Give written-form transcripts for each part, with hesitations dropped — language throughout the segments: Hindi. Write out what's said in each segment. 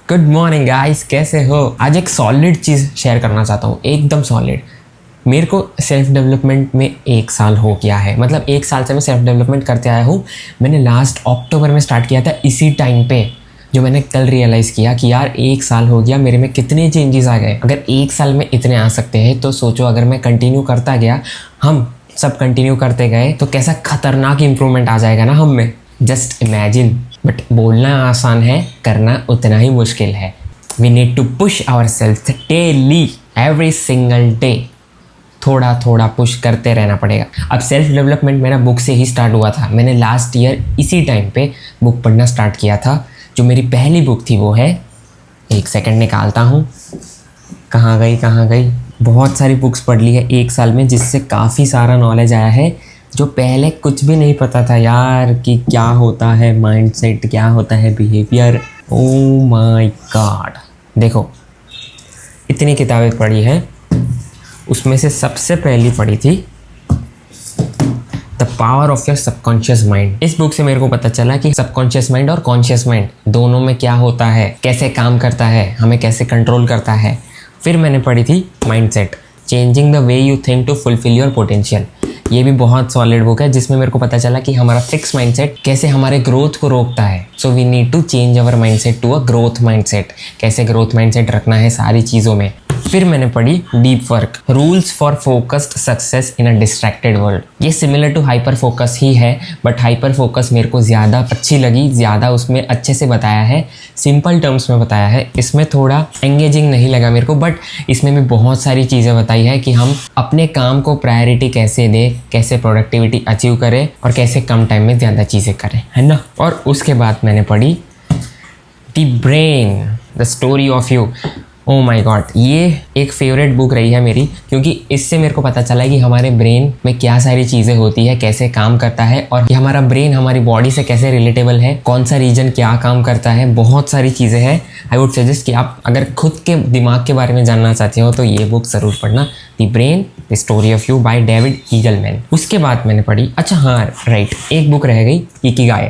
गुड मॉर्निंग गाइस, कैसे हो? आज एक सॉलिड चीज़ शेयर करना चाहता हूँ, एकदम सॉलिड। मेरे को सेल्फ डेवलपमेंट में 1 साल हो गया है। मतलब 1 साल से मैं सेल्फ डेवलपमेंट करते आया हूँ। मैंने लास्ट अक्टूबर में स्टार्ट किया था, इसी टाइम पे जो मैंने कल रियलाइज़ किया कि यार 1 साल हो गया, मेरे में कितने चेंजेस आ गए। अगर 1 साल में इतने आ सकते हैं तो सोचो अगर मैं कंटिन्यू करता गया, हम सब कंटिन्यू करते गए तो कैसा खतरनाक इम्प्रूवमेंट आ जाएगा ना हम में। Just imagine. बट बोलना आसान है, करना उतना ही मुश्किल है। We need to push our self daily, every single day. थोड़ा थोड़ा पुश करते रहना पड़ेगा। अब सेल्फ डेवलपमेंट मेरा बुक से ही स्टार्ट हुआ था। मैंने लास्ट ईयर इसी टाइम पे बुक पढ़ना स्टार्ट किया था। जो मेरी पहली बुक थी वो है, एक सेकंड निकालता हूँ, कहाँ गई। बहुत सारी बुक्स पढ़ ली है 1 साल में, जिससे काफ़ी सारा नॉलेज आया है जो पहले कुछ भी नहीं पता था यार कि क्या होता है माइंडसेट, क्या होता है बिहेवियर। Oh my God. देखो इतनी किताबें पढ़ी है, उसमें से सबसे पहली पढ़ी थी the power of your subconscious mind. इस बुक से मेरे को पता चला कि सबकॉन्शियस माइंड और कॉन्शियस माइंड दोनों में क्या होता है, कैसे काम करता है, हमें कैसे कंट्रोल करता है। फिर मैंने पढ़ी थी mindset, changing the way you think to fulfil your potential. ये भी बहुत सॉलिड बुक है, जिसमें मेरे को पता चला कि हमारा फिक्स माइंडसेट कैसे हमारे ग्रोथ को रोकता है। So we need to change our mindset to a growth mindset. कैसे ग्रोथ माइंडसेट रखना है सारी चीज़ों में। फिर मैंने पढ़ी deep work, rules for focused success in a distracted world. ये सिमिलर टू हाइपर फोकस ही है, बट हाइपर फोकस मेरे को ज़्यादा अच्छी लगी, ज़्यादा उसमें अच्छे से बताया है, सिंपल टर्म्स में बताया है। इसमें थोड़ा एंगेजिंग नहीं लगा मेरे को, बट इसमें भी बहुत सारी चीज़ें बताई है कि हम अपने काम को प्रायोरिटी कैसे दें, कैसे प्रोडक्टिविटी अचीव करें और कैसे कम टाइम में ज़्यादा चीज़ें करें, है ना। और उसके बाद मैंने पढ़ी the brain, the story of you. Oh my God, ये एक फेवरेट बुक रही है मेरी, क्योंकि इससे मेरे को पता चला है कि हमारे ब्रेन में क्या सारी चीज़ें होती है, कैसे काम करता है, और ये हमारा ब्रेन हमारी बॉडी से कैसे रिलेटेबल है, कौन सा रीजन क्या काम करता है। बहुत सारी चीज़ें हैं। आई वुड सजेस्ट कि आप अगर खुद के दिमाग के बारे में जानना चाहते हो तो ये बुक ज़रूर पढ़ना, the brain the story of you by David Eagleman. उसके बाद मैंने पढ़ी, अच्छा हाँ राइट, एक बुक रह गई, Ikigai,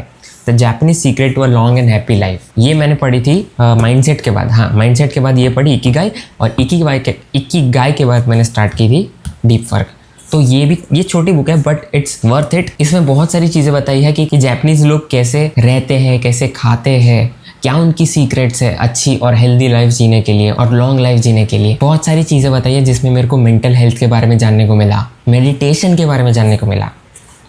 the Japanese secret to a long and happy life. ये मैंने पढ़ी थी माइंडसेट के बाद। हाँ, माइंडसेट के बाद ये पढ़ी इकिगाई, और इकिगाई के बाद मैंने स्टार्ट की थी डीप वर्क। तो ये छोटी बुक है बट इट्स वर्थ इट। इसमें बहुत सारी चीज़ें बताई है कि जापानीज लोग कैसे रहते हैं, कैसे खाते हैं, क्या उनकी सीक्रेट्स है अच्छी और हेल्दी लाइफ जीने के लिए और लॉन्ग लाइफ जीने के लिए। बहुत सारी चीज़ें बताई है जिसमें मेरे को मेंटल हेल्थ के बारे में जानने को मिला, मेडिटेशन के बारे में जानने को मिला।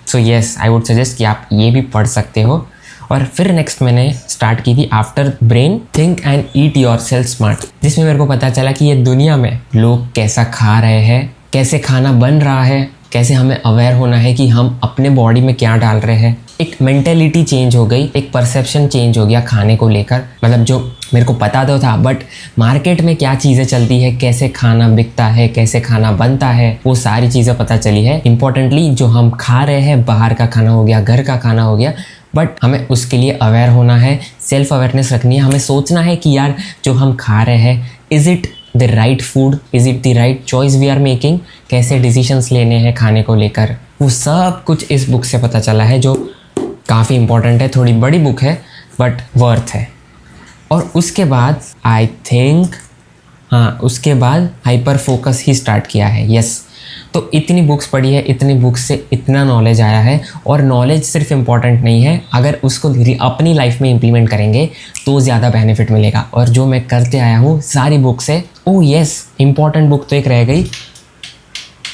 So yes, I would suggest कि आप ये भी पढ़ सकते हो। और फिर नेक्स्ट मैंने स्टार्ट की थी after brain, think and eat your self smart, जिसमें मेरे को पता चला कि ये दुनिया में लोग कैसा खा रहे हैं, कैसे खाना बन रहा है, कैसे हमें अवेयर होना है कि हम अपने बॉडी में क्या डाल रहे हैं। एक मेंटेलिटी चेंज हो गई, एक परसेप्शन चेंज हो गया खाने को लेकर। मतलब जो मेरे को पता तो था, बट मार्केट में क्या चीज़ें चलती है, कैसे खाना बिकता है, कैसे खाना बनता है, वो सारी चीज़ें पता चली है। इंपॉर्टेंटली जो हम खा रहे हैं, बाहर का खाना हो गया, घर का खाना हो गया, बट हमें उसके लिए अवेयर होना है, सेल्फ अवेयरनेस रखनी है। हमें सोचना है कि यार जो हम खा रहे हैं, is it the right food, is it the right choice we are making, कैसे डिसीजंस लेने हैं खाने को लेकर। वो सब कुछ इस बुक से पता चला है, जो काफ़ी इंपॉर्टेंट है। थोड़ी बड़ी बुक है बट वर्थ है। और उसके बाद आई थिंक उसके बाद हाइपर फोकस ही स्टार्ट किया है। यस, तो इतनी बुक्स पढ़ी है, इतनी बुक्स से इतना नॉलेज आया है। और नॉलेज सिर्फ इम्पॉर्टेंट नहीं है, अगर उसको अपनी लाइफ में इम्प्लीमेंट करेंगे तो ज़्यादा बेनिफिट मिलेगा। और जो मैं करते आया हूँ सारी बुक से। ओह यस, इम्पॉर्टेंट बुक तो एक रह गई,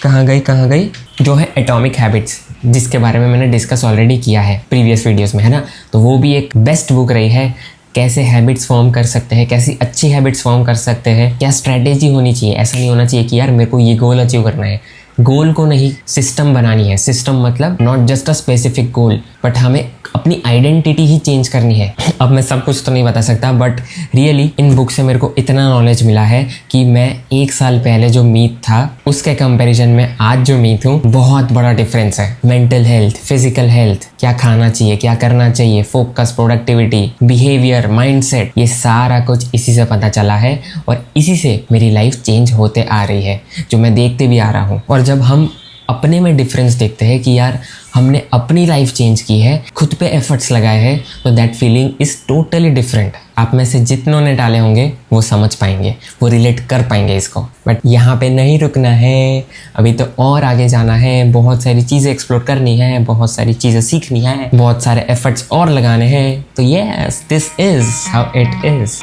कहाँ गई, जो है एटॉमिक हैबिट्स, जिसके बारे में मैंने डिस्कस ऑलरेडी किया है प्रीवियस वीडियोज़ में, है ना। तो वो भी एक बेस्ट बुक रही है। कैसे हैबिट्स फॉर्म कर सकते हैं, कैसी अच्छी हैबिट्स फॉर्म कर सकते हैं, क्या स्ट्रैटेजी होनी चाहिए। ऐसा नहीं होना चाहिए कि यार मेरे को ये गोल अचीव करना है। गोल को नहीं, सिस्टम बनानी है। सिस्टम मतलब not just a specific goal, but हमें अपनी आइडेंटिटी ही चेंज करनी है। अब मैं सब कुछ तो नहीं बता सकता, बट रियली इन बुक से मेरे को इतना नॉलेज मिला है कि मैं 1 साल पहले जो मीत था उसके कंपैरिजन में आज जो मीत हूँ, बहुत बड़ा डिफरेंस है। मेंटल हेल्थ, फिजिकल हेल्थ, क्या खाना चाहिए, क्या करना चाहिए, फोकस, प्रोडक्टिविटी, बिहेवियर, माइंडसेट, ये सारा कुछ इसी से पता चला है। और इसी से मेरी लाइफ चेंज होते आ रही है, जो मैं देखते भी आ रहा हूँ। और जब हम अपने में डिफरेंस देखते हैं कि यार हमने अपनी लाइफ चेंज की है, खुद पे एफर्ट्स लगाए हैं, तो that feeling is totally different. आप में से जितनों ने डाले होंगे वो समझ पाएंगे, वो रिलेट कर पाएंगे इसको। बट यहाँ पे नहीं रुकना है, अभी तो और आगे जाना है, बहुत सारी चीज़ें एक्सप्लोर करनी है, बहुत सारी चीज़ें सीखनी है, बहुत सारे एफर्ट्स और लगाने हैं। तो yes, this is how it is.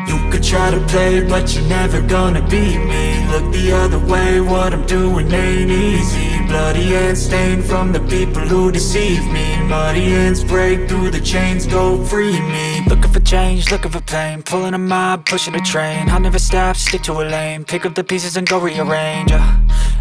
You could try to play, but you're never gonna beat me. Look the other way, what I'm doing ain't easy. Bloody hands stained from the people who deceive me. Muddy hands break through the chains, go free me. Looking for change, looking for pain. Pulling a mob, pushing a train. I'll never stop, stick to a lane. Pick up the pieces and go rearrange.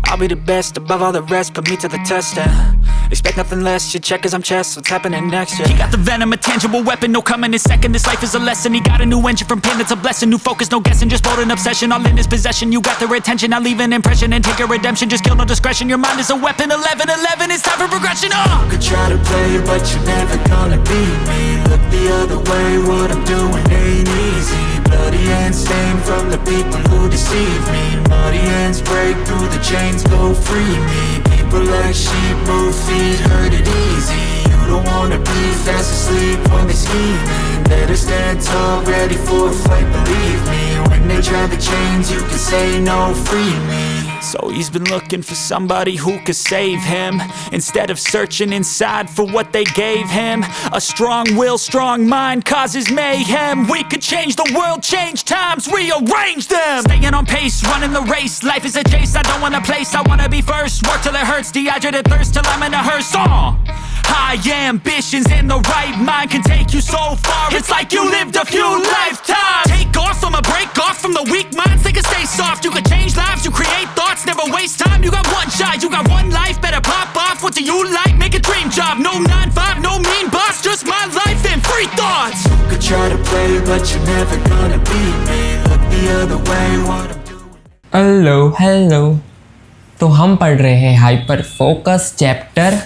I'll be the best above all the rest, put me to the test and expect nothing less. You check as I'm chess, what's happening next? Yeah. He got the venom, a tangible weapon, no coming in second. This life is a lesson. He got a new engine from pain, that's a blessing. New focus, no guessing, just bold and obsession. All in his possession, you got their attention. I'll leave an impression and take a redemption. Just kill, no discretion. Your mind is a weapon. 11-11, it's time for progression. You could try to play, but you're never gonna beat me. Look the other way, what I'm doing ain't easy. Bloody hands stained from the people who deceive me. Muddy hands break through the chains, go free me. People like sheep move feet, hurt it easy. You don't wanna be fast asleep when they scheming. Better stand tall, ready for a fight, believe me. When they try the chains, you can say no, free me. So he's been looking for somebody who could save him, instead of searching inside for what they gave him. A strong will, strong mind causes mayhem. We could change the world, change times, rearrange them. Staying on pace, running the race. Life is a chase, I don't want a place, I wanna be first. Work till it hurts, dehydrated thirst till I'm in a hearse. High ambitions and the right mind can take you so far. It's like you lived a few lifetimes. Take off from a break off from the weak minds, they can stay soft. You can change lives, you create thoughts, never waste time. You got one shot, you got one life, better pop off. What do you like? Make a dream job. No 9-5, no mean boss, just my life and free thoughts. You could try to play, but you're never gonna beat me. Look the other way, what I'm doing. Hello. तो हम पढ़ रहे हैं hyper focus chapter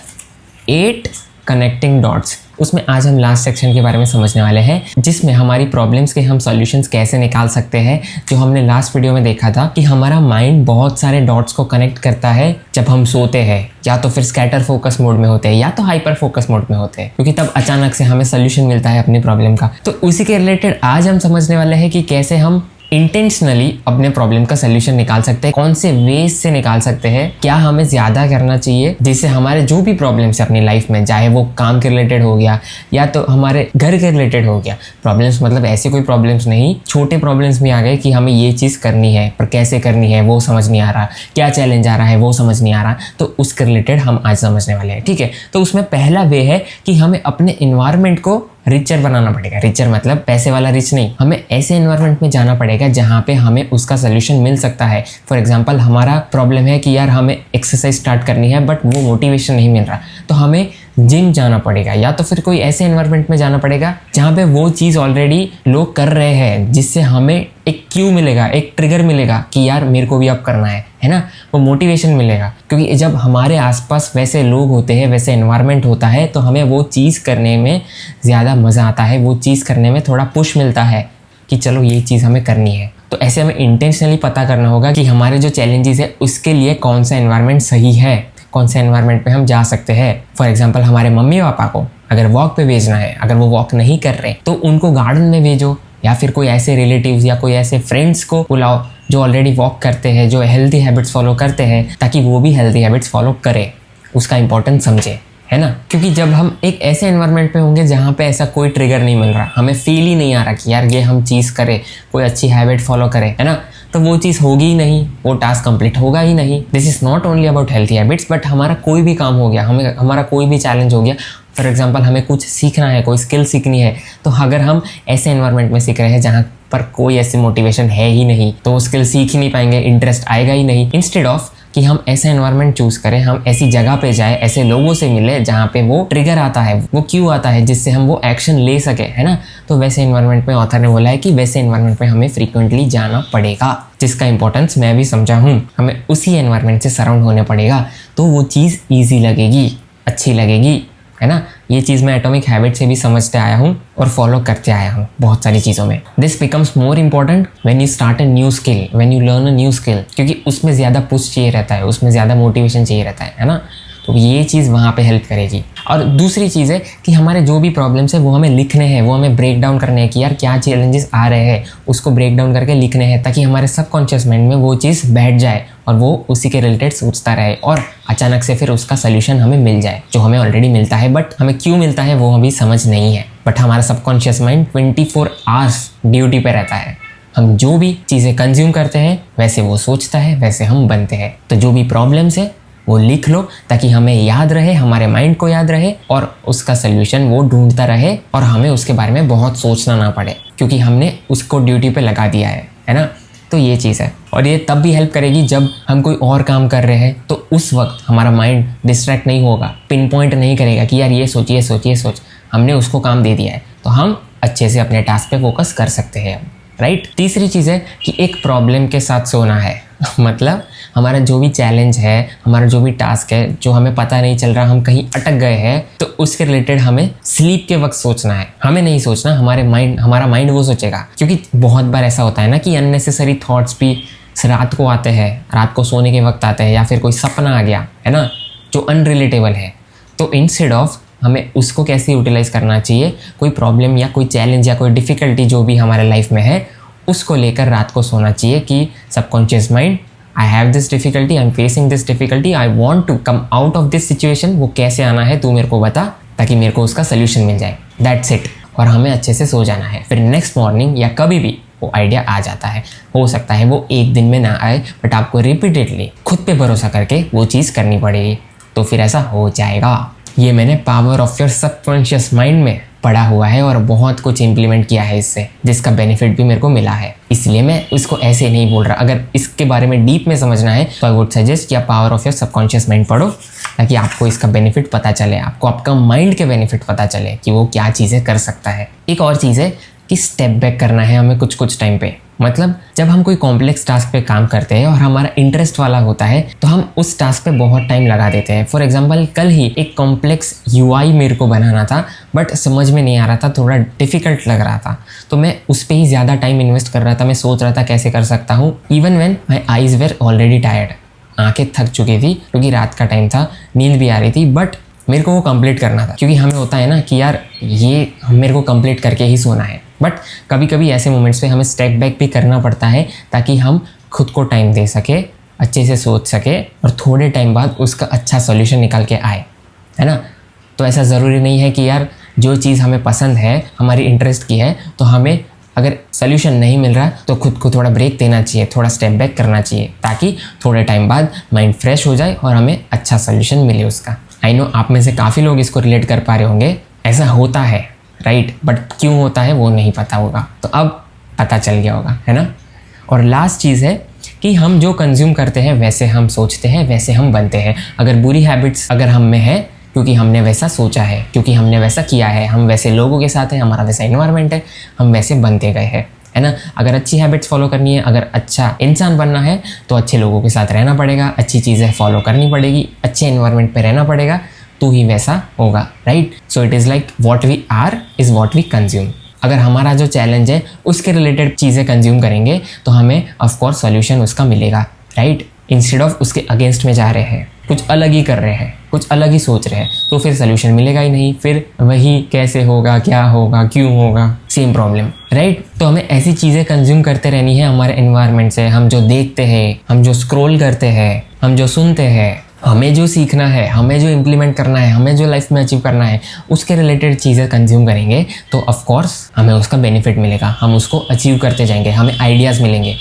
8 connecting dots. उसमें आज हम लास्ट सेक्शन के बारे में समझने वाले हैं, जिसमें हमारी प्रॉब्लम्स के हम सॉल्यूशंस कैसे निकाल सकते हैं। जो हमने लास्ट वीडियो में देखा था कि हमारा माइंड बहुत सारे डॉट्स को कनेक्ट करता है जब हम सोते हैं, या तो फिर स्कैटर फोकस मोड में होते हैं या तो हाइपर फोकस मोड में होते हैं, क्योंकि तब अचानक से हमें सोल्यूशन मिलता है अपनी प्रॉब्लम का। तो उसी के रिलेटेड आज हम समझने वाले हैं कि कैसे हम इंटेंशनली अपने प्रॉब्लम का सोल्यूशन निकाल सकते हैं, कौन से वेज से निकाल सकते हैं, क्या हमें ज़्यादा करना चाहिए जिससे हमारे जो भी प्रॉब्लम्स है अपनी लाइफ में, चाहे वो काम के रिलेटेड हो गया या तो हमारे घर के रिलेटेड हो गया। प्रॉब्लम्स मतलब ऐसे कोई प्रॉब्लम्स नहीं, छोटे प्रॉब्लम्स भी आ गए कि हमें ये चीज़ करनी है पर कैसे करनी है वो समझ नहीं आ रहा, क्या चैलेंज आ रहा है वो समझ नहीं आ रहा, तो उसके रिलेटेड हम आज समझने वाले हैं। ठीक है, तो उसमें पहला वे है कि हमें अपने इन्वायरमेंट को रिचर बनाना पड़ेगा। रिचर मतलब पैसे वाला रिच नहीं, हमें ऐसे एनवायरनमेंट में जाना पड़ेगा जहाँ पे हमें उसका सोल्यूशन मिल सकता है। फॉर एग्जांपल हमारा प्रॉब्लम है कि यार हमें एक्सरसाइज स्टार्ट करनी है बट वो मोटिवेशन नहीं मिल रहा, तो हमें जिम जाना पड़ेगा या तो फिर कोई ऐसे एनवायरनमेंट में जाना पड़ेगा जहाँ पे वो चीज़ ऑलरेडी लोग कर रहे हैं, जिससे हमें एक क्यू मिलेगा, एक ट्रिगर मिलेगा कि यार मेरे को भी अब करना है ना, वो मोटिवेशन मिलेगा। क्योंकि जब हमारे आसपास वैसे लोग होते हैं, वैसे एनवायरनमेंट होता है, तो हमें वो चीज़ करने में ज़्यादा मज़ा आता है, वो चीज़ करने में थोड़ा पुश मिलता है कि चलो ये चीज़ हमें करनी है। तो ऐसे हमें इंटेंशनली पता करना होगा कि हमारे जो चैलेंजेस है उसके लिए कौन सा एनवायरनमेंट सही है, कौन से एनवायरनमेंट पे हम जा सकते हैं। फॉर एग्जांपल हमारे मम्मी पापा को अगर वॉक पे भेजना है, अगर वो वॉक नहीं कर रहे तो उनको गार्डन में भेजो, या फिर कोई ऐसे रिलेटिव्स या कोई ऐसे फ्रेंड्स को बुलाओ जो ऑलरेडी वॉक करते हैं, जो हेल्दी हैबिट्स फॉलो करते हैं, ताकि वो भी हेल्दी हैबिट्स फॉलो करें, उसका इंपॉर्टेंस समझे, है ना। क्योंकि जब हम एक ऐसे एनवायरनमेंट में होंगे जहाँ पे ऐसा कोई ट्रिगर नहीं मिल रहा, हमें फील ही नहीं आ रहा कि यार ये हम चीज़ करें, कोई अच्छी हैबिट फॉलो करें, है ना, तो वो चीज़ होगी ही नहीं, वो टास्क कंप्लीट होगा ही नहीं। This is not only about healthy habits, but हमारा कोई भी काम हो गया, हमारा कोई भी चैलेंज हो गया। फॉर एग्जांपल हमें कुछ सीखना है, कोई स्किल सीखनी है, तो अगर हम ऐसे एनवायरनमेंट में सीख रहे हैं जहाँ पर कोई ऐसी मोटिवेशन है ही नहीं, तो वो स्किल सीख ही नहीं पाएंगे, इंटरेस्ट आएगा ही नहीं। इंस्टेड ऑफ कि हम ऐसा एनवायरनमेंट चूज़ करें, हम ऐसी जगह पे जाए, ऐसे लोगों से मिले जहाँ पे वो ट्रिगर आता है, वो क्यों आता है, जिससे हम वो एक्शन ले सके, है ना। तो वैसे एनवायरनमेंट में ऑथर ने बोला है कि वैसे एनवायरनमेंट में हमें फ्रीक्वेंटली जाना पड़ेगा, जिसका इंपॉर्टेंस मैं भी समझा हूँ। हमें उसी एनवायरनमेंट से सराउंड होने पड़ेगा, तो वो चीज़ ईजी लगेगी, अच्छी लगेगी, है ना। ये चीज़ मैं एटॉमिक हैबिट से भी समझते आया हूँ और फॉलो करते आया हूँ बहुत सारी चीज़ों में। This becomes more important when you start a new skill, when you learn a new skill, क्योंकि उसमें ज़्यादा पुश चाहिए रहता है, उसमें ज़्यादा मोटिवेशन चाहिए रहता है ना। तो ये चीज़ वहाँ पे हेल्प करेगी। और दूसरी चीज़ है कि हमारे जो भी प्रॉब्लम्स है वो हमें लिखने हैं, वो हमें ब्रेक डाउन करने हैं कि यार क्या चैलेंजेस आ रहे हैं, उसको ब्रेक डाउन करके लिखने हैं, ताकि हमारे सबकॉन्शियस माइंड में वो चीज़ बैठ जाए और वो उसी के रिलेटेड सोचता रहे और अचानक से फिर उसका सोल्यूशन हमें मिल जाए, जो हमें ऑलरेडी मिलता है बट हमें क्यों मिलता है वो अभी समझ नहीं है। बट हमारा सबकॉन्शियस माइंड 24 आवर्स ड्यूटी पे रहता है। हम जो भी चीज़ें कंज्यूम करते हैं वैसे वो सोचता है, वैसे हम बनते हैं। तो जो भी प्रॉब्लम्स है वो लिख लो ताकि हमें याद रहे, हमारे माइंड को याद रहे और उसका सल्यूशन वो ढूंढता रहे और हमें उसके बारे में बहुत सोचना ना पड़े, क्योंकि हमने उसको ड्यूटी पे लगा दिया है ना। तो ये चीज़ है। और ये तब भी हेल्प करेगी जब हम कोई और काम कर रहे हैं, तो उस वक्त हमारा माइंड डिस्ट्रैक्ट नहीं होगा, पिन पॉइंट नहीं करेगा कि यार ये सोच। हमने उसको काम दे दिया है तो हम अच्छे से अपने टास्क पे फोकस कर सकते हैं, राइट। तीसरी चीज़ है कि एक प्रॉब्लम के साथ सोना है। मतलब हमारा जो भी चैलेंज है, हमारा जो भी टास्क है, जो हमें पता नहीं चल रहा, हम कहीं अटक गए हैं, तो उसके रिलेटेड हमें स्लीप के वक्त सोचना है। हमें नहीं सोचना, हमारा माइंड वो सोचेगा। क्योंकि बहुत बार ऐसा होता है ना कि अननेसेसरी थॉट्स भी रात को आते हैं, रात को सोने के वक्त आते हैं, या फिर कोई सपना आ गया है ना जो अनरिलेटेबल है। तो इंस्टेड ऑफ हमें उसको कैसे यूटिलाइज करना चाहिए, कोई प्रॉब्लम या कोई चैलेंज या कोई डिफ़िकल्टी जो भी हमारे लाइफ में है उसको लेकर रात को सोना चाहिए कि subconscious mind, I have this difficulty, I am facing this difficulty, I want to come out of this situation. वो कैसे आना है तू मेरे को बता, ताकि मेरे को उसका सोल्यूशन मिल जाए। That's it. और हमें अच्छे से सो जाना है। फिर नेक्स्ट मॉर्निंग या कभी भी वो आइडिया आ जाता है। हो सकता है वो एक दिन में ना आए, बट आपको रिपीटेडली खुद पे भरोसा करके वो चीज़ करनी पड़ेगी, तो फिर ऐसा हो जाएगा। ये मैंने power of your subconscious mind में पढ़ा हुआ है और बहुत कुछ इम्प्लीमेंट किया है इससे, जिसका बेनिफिट भी मेरे को मिला है। इसलिए मैं इसको ऐसे नहीं बोल रहा। अगर इसके बारे में डीप में समझना है तो आई वुड सजेस्ट कि आप power of your subconscious mind पढ़ो, ताकि आपको इसका बेनिफिट पता चले, आपको आपका माइंड के बेनिफिट पता चले कि वो क्या चीज़ें कर सकता है। एक और चीज़ है कि स्टेप बैक करना है हमें कुछ टाइम पे। मतलब जब हम कोई कॉम्प्लेक्स टास्क पे काम करते हैं और हमारा इंटरेस्ट वाला होता है तो हम उस टास्क पे बहुत टाइम लगा देते हैं। फॉर एग्जांपल कल ही एक कॉम्प्लेक्स यूआई मेरे को बनाना था, बट समझ में नहीं आ रहा था, थोड़ा डिफ़िकल्ट लग रहा था, तो मैं उस पर ही ज़्यादा टाइम इन्वेस्ट कर रहा था। मैं सोच रहा था कैसे कर सकता हूँ, even when my eyes were already tired. आँखें थक चुकी थी क्योंकि रात का टाइम था, नींद भी आ रही थी, बट मेरे को वो कंप्लीट करना था। क्योंकि हमें होता है ना कि यार ये मेरे को कंप्लीट करके ही सोना है। बट कभी कभी ऐसे मोमेंट्स पे हमें स्टेप बैक भी करना पड़ता है, ताकि हम खुद को टाइम दे सके, अच्छे से सोच सके और थोड़े टाइम बाद उसका अच्छा सॉल्यूशन निकल के आए, है ना। तो ऐसा ज़रूरी नहीं है कि यार जो चीज़ हमें पसंद है, हमारी इंटरेस्ट की है, तो हमें अगर सॉल्यूशन नहीं मिल रहा तो खुद को थोड़ा ब्रेक देना चाहिए, थोड़ा स्टेप बैक करना चाहिए, ताकि थोड़े टाइम बाद माइंड फ्रेश हो जाए और हमें अच्छा सॉल्यूशन मिले उसका। आई नो आप में से काफ़ी लोग इसको रिलेट कर पा रहे होंगे। ऐसा होता है, राइट, बट क्यों होता है वो नहीं पता होगा, तो अब पता चल गया होगा, है ना। और लास्ट चीज़ है कि हम जो कंज्यूम करते हैं वैसे हम सोचते हैं, वैसे हम बनते हैं। अगर बुरी हैबिट्स अगर हम में है, क्योंकि हमने वैसा सोचा है, क्योंकि हमने वैसा किया है, हम वैसे लोगों के साथ हैं, हमारा वैसा इन्वायरमेंट है, हम वैसे बनते गए हैं, है ना। अगर अच्छी हैबिट्स फॉलो करनी है, अगर अच्छा इंसान बनना है, तो अच्छे लोगों के साथ रहना पड़ेगा, अच्छी चीज़ें फॉलो करनी पड़ेगी, अच्छे इन्वायरमेंट पे रहना पड़ेगा, तो ही वैसा होगा, right. So it is like what we are is what we consume. अगर हमारा जो चैलेंज है उसके रिलेटेड चीज़ें कंज्यूम करेंगे तो हमें ऑफकोर्स सॉल्यूशन उसका मिलेगा, राइट। इंस्टेड ऑफ उसके अगेंस्ट में जा रहे हैं, कुछ अलग ही कर रहे हैं, कुछ अलग ही सोच रहे हैं, तो फिर सॉल्यूशन मिलेगा ही नहीं। फिर वही कैसे होगा, क्या होगा, क्यों होगा, सेम प्रॉब्लम, राइट। तो हमें ऐसी चीज़ें कंज्यूम करते रहनी है हमारे एनवायरनमेंट से। हम जो देखते हैं, हम जो स्क्रॉल करते हैं, हम जो सुनते हैं, हमें जो सीखना है, हमें जो इम्प्लीमेंट करना है, हमें जो लाइफ में अचीव करना है, उसके रिलेटेड चीज़ें कंज्यूम करेंगे तो ऑफकोर्स हमें उसका बेनिफिट मिलेगा, हम उसको अचीव करते जाएंगे, हमें आइडियाज़ मिलेंगे,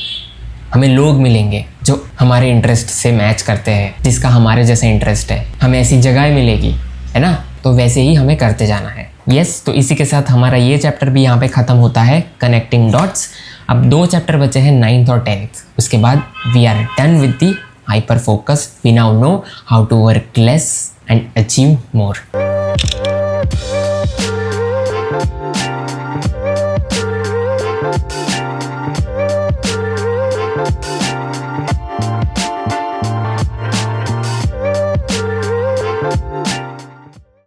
हमें लोग मिलेंगे जो हमारे इंटरेस्ट से मैच करते हैं, जिसका हमारे जैसे इंटरेस्ट है, हमें ऐसी जगह मिलेगी, है ना। तो वैसे ही हमें करते जाना है। यस, तो इसी के साथ हमारा ये चैप्टर भी यहाँ पे ख़त्म होता है, कनेक्टिंग डॉट्स। अब 2 चैप्टर बचे हैं, 9th और 10th। उसके बाद we are done with the hyper focus. We now know how to work less and achieve more.